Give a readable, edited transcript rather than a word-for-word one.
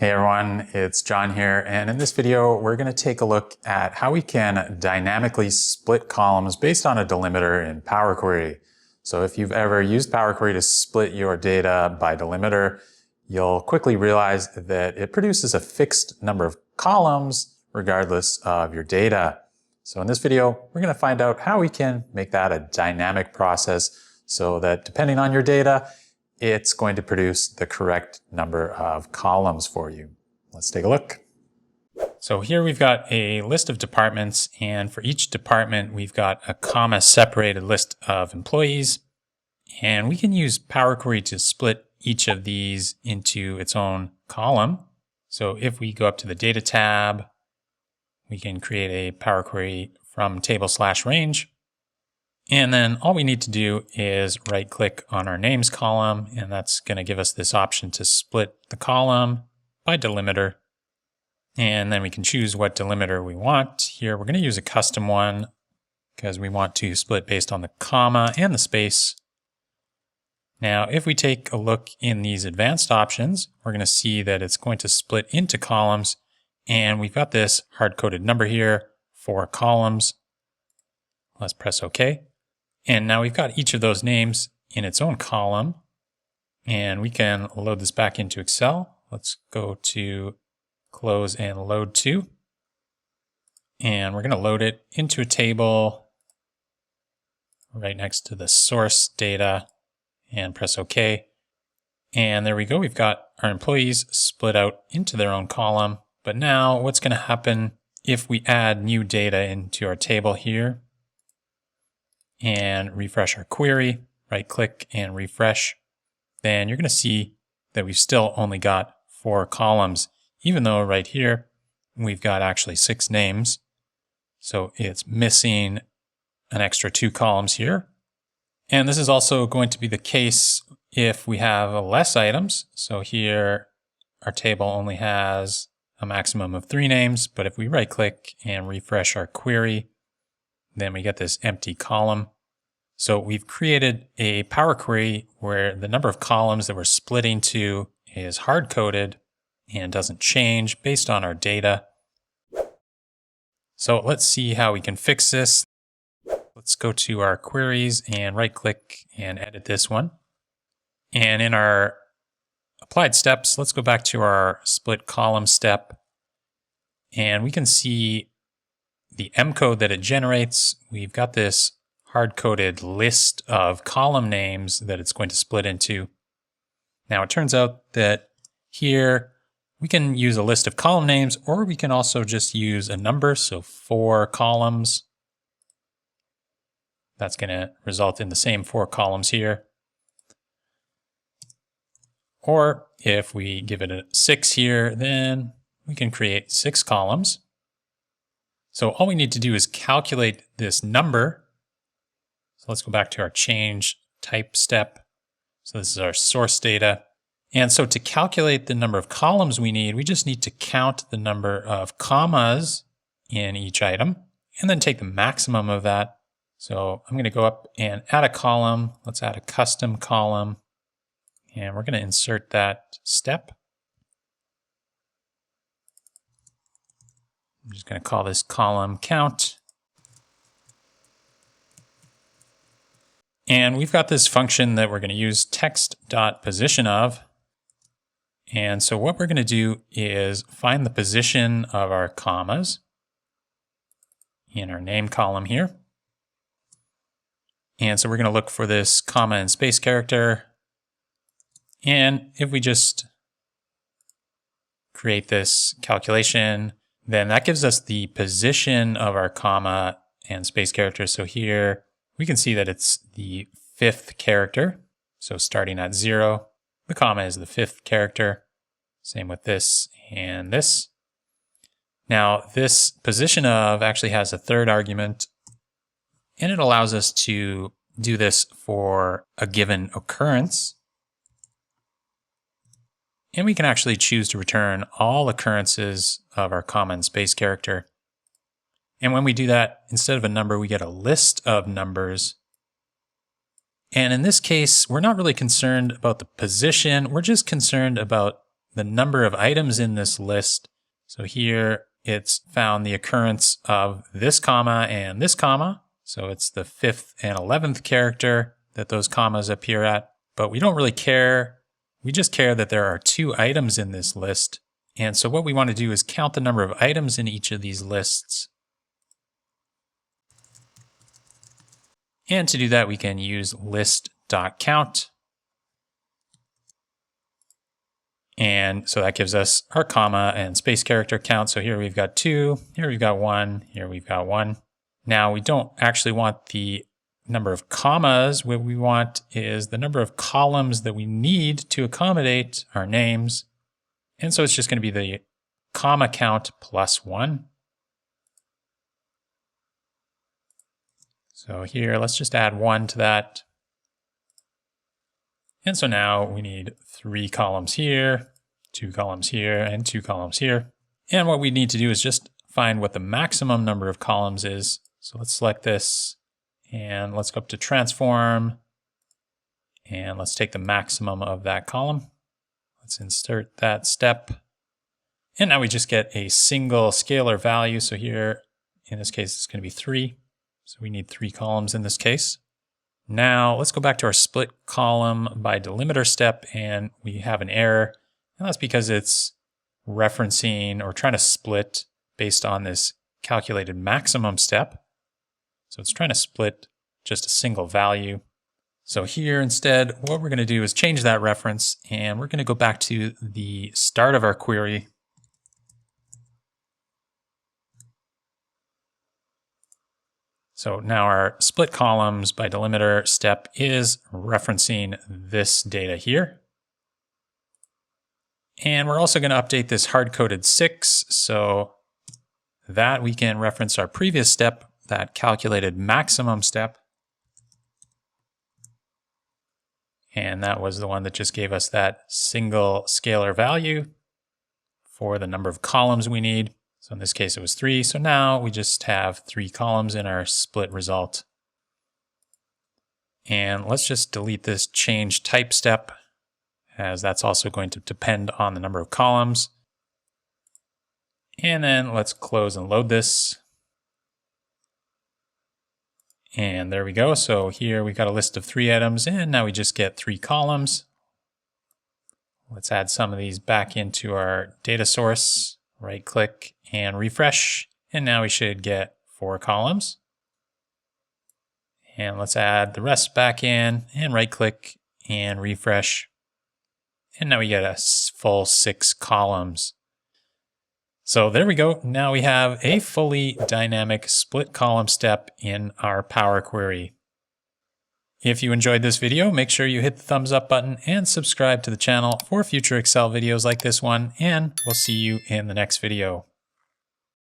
Hey everyone, it's John here, and in this video we're going to take a look at how we can dynamically split columns based on a delimiter in Power Query. So if you've ever used Power Query to split your data by delimiter, you'll quickly realize that it produces a fixed number of columns regardless of your data. So in this video, we're going to find out how we can make that a dynamic process so that depending on your data, it's going to produce the correct number of columns for you. Let's take a look. So here we've got a list of departments, and for each department we've got a comma separated list of employees, and we can use Power Query to split each of these into its own column. So if we go up to the Data tab, we can create a Power Query from table/range. And then all we need to do is right click on our names column, and that's going to give us this option to split the column by delimiter. And then we can choose what delimiter we want. Here we're going to use a custom one because we want to split based on the comma and the space. Now if we take a look in these advanced options, we're going to see that it's going to split into columns, and we've got this hard-coded number here for columns. Let's press OK. And now we've got each of those names in its own column, and we can load this back into Excel. Let's go to Close and Load To. And we're going to load it into a table right next to the source data and press OK. And there we go. We've got our employees split out into their own column. But now what's going to happen if we add new data into our table here and refresh our query, right click and refresh, then you're going to see that we've still only got 4 columns, even though right here we've got actually 6 names. So it's missing an extra 2 columns here. And this is also going to be the case if we have less items. So here our table only has a maximum of 3 names, but if we right click and refresh our query, then we get this empty column. So we've created a Power Query where the number of columns that we're splitting to is hard-coded and doesn't change based on our data. So let's see how we can fix this. Let's go to our queries and right-click and edit this one. And in our applied steps, let's go back to our split column step. And we can see the M code that it generates. We've got this hard-coded list of column names that it's going to split into. Now it turns out that here we can use a list of column names, or we can also just use a number, so 4 columns. That's going to result in the same 4 columns here. Or if we give it a 6 here, then we can create 6 columns. So all we need to do is calculate this number. So let's go back to our change type step. So this is our source data. And so to calculate the number of columns we need, we just need to count the number of commas in each item and then take the maximum of that. So I'm going to go up and add a column. Let's add a custom column. And we're going to insert that step. I'm just going to call this column count. And we've got this function that we're going to use, text.positionOf. And so what we're going to do is find the position of our commas in our name column here. And so we're going to look for this comma and space character. And if we just create this calculation, then that gives us the position of our comma and space character. So here we can see that it's the 5th character. So starting at 0, the comma is the 5th character. Same with this and this. Now this position of actually has a 3rd argument, and it allows us to do this for a given occurrence. And we can actually choose to return all occurrences of our comma and space character. And when we do that, instead of a number, we get a list of numbers. And in this case, we're not really concerned about the position. We're just concerned about the number of items in this list. So here it's found the occurrence of this comma and this comma. So it's the 5th and 11th character that those commas appear at. But we don't really care. We just care that there are 2 items in this list. And so what we want to do is count the number of items in each of these lists. And to do that, we can use list.count. And so that gives us our comma and space character count. So here we've got 2, here we've got 1, here we've got 1. Now we don't actually want the number of commas. What we want is the number of columns that we need to accommodate our names. And so it's just going to be the comma count plus 1. So here, let's just add 1 to that. And so now we need 3 columns here, 2 columns here, and 2 columns here. And what we need to do is just find what the maximum number of columns is. So let's select this and let's go up to transform. And let's take the maximum of that column. Let's insert that step. And now we just get a single scalar value. So here, in this case, it's going to be 3. So we need 3 columns in this case. Now let's go back to our split column by delimiter step, and we have an error. And that's because it's referencing or trying to split based on this calculated maximum step. So it's trying to split just a single value. So here instead, what we're going to do is change that reference, and we're going to go back to the start of our query. So now our split columns by delimiter step is referencing this data here. And we're also going to update this hard-coded 6 so that we can reference our previous step, that calculated maximum step. And that was the one that just gave us that single scalar value for the number of columns we need. So in this case, it was 3. So now we just have 3 columns in our split result. And let's just delete this change type step, as that's also going to depend on the number of columns. And then let's close and load this. And there we go. So here we've got a list of 3 items, and now we just get 3 columns. Let's add some of these back into our data source. Right click and refresh. And now we should get 4 columns. And let's add the rest back in and right click and refresh. And now we get a full 6 columns. So there we go. Now we have a fully dynamic split column step in our Power Query. If you enjoyed this video, make sure you hit the thumbs up button and subscribe to the channel for future Excel videos like this one, and we'll see you in the next video.